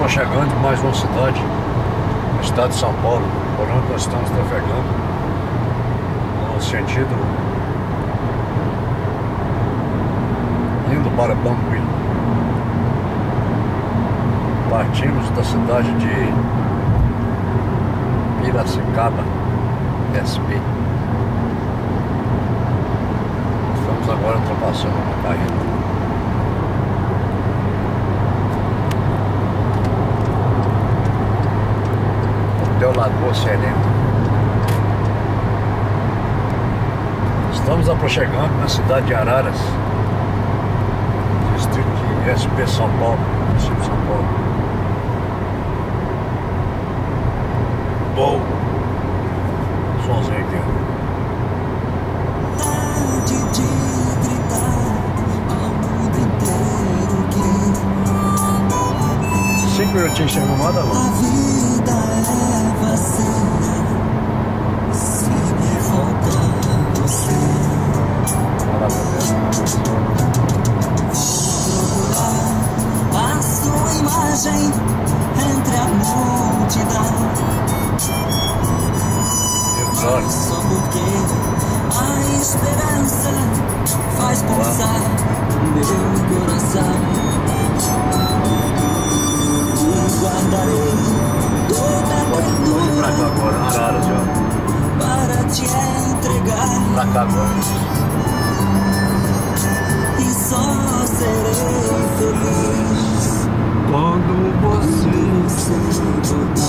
chegando em mais uma cidade, no estado de São Paulo, por onde nós estamos trafegando, no sentido indo para Banguí. Partimos da cidade de Piracicaba, SP. Estamos agora ultrapassando uma carreta. Hotel Lagoa Serena. Estamos aproximando na cidade de Araras, distrito de SP São Paulo, município de São Paulo. Bom, somzinho aqui. De gritar ao mundo inteiro que 5 minutinhos sem arrumada, a vida é vazia se me faltar você. Procurar a sua imagem entre a multidão, só porque a esperança faz pulsar o meu coração. E guardarei toda a pra cá ternura agora, Araras já. para te entregar. Pra cá agora. E só serei feliz Quando você voltar.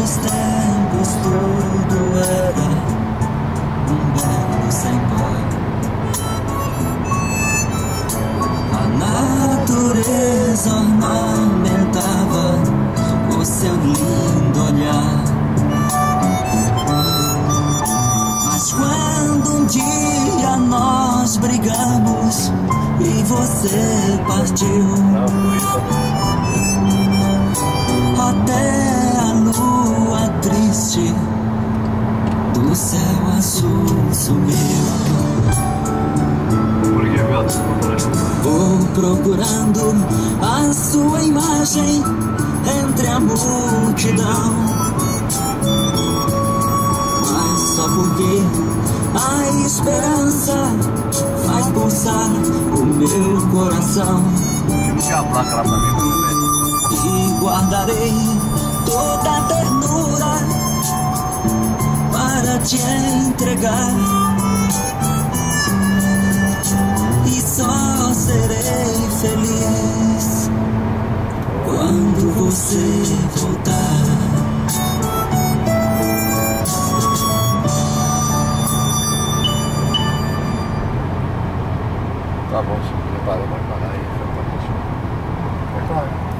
Tempos tudo era um belo sem pó. A natureza ornamentava o seu lindo olhar. Mas quando um dia nós brigamos e você partiu, até a lua triste do céu azul sumiu. Vou procurando a sua imagem entre a multidão, mas só porque a esperança faz pulsar o meu coração. E guardarei toda a ternura para te entregar. E só serei feliz quando você voltar. Tá bom, se preparou, vai parar aí. Vai parar.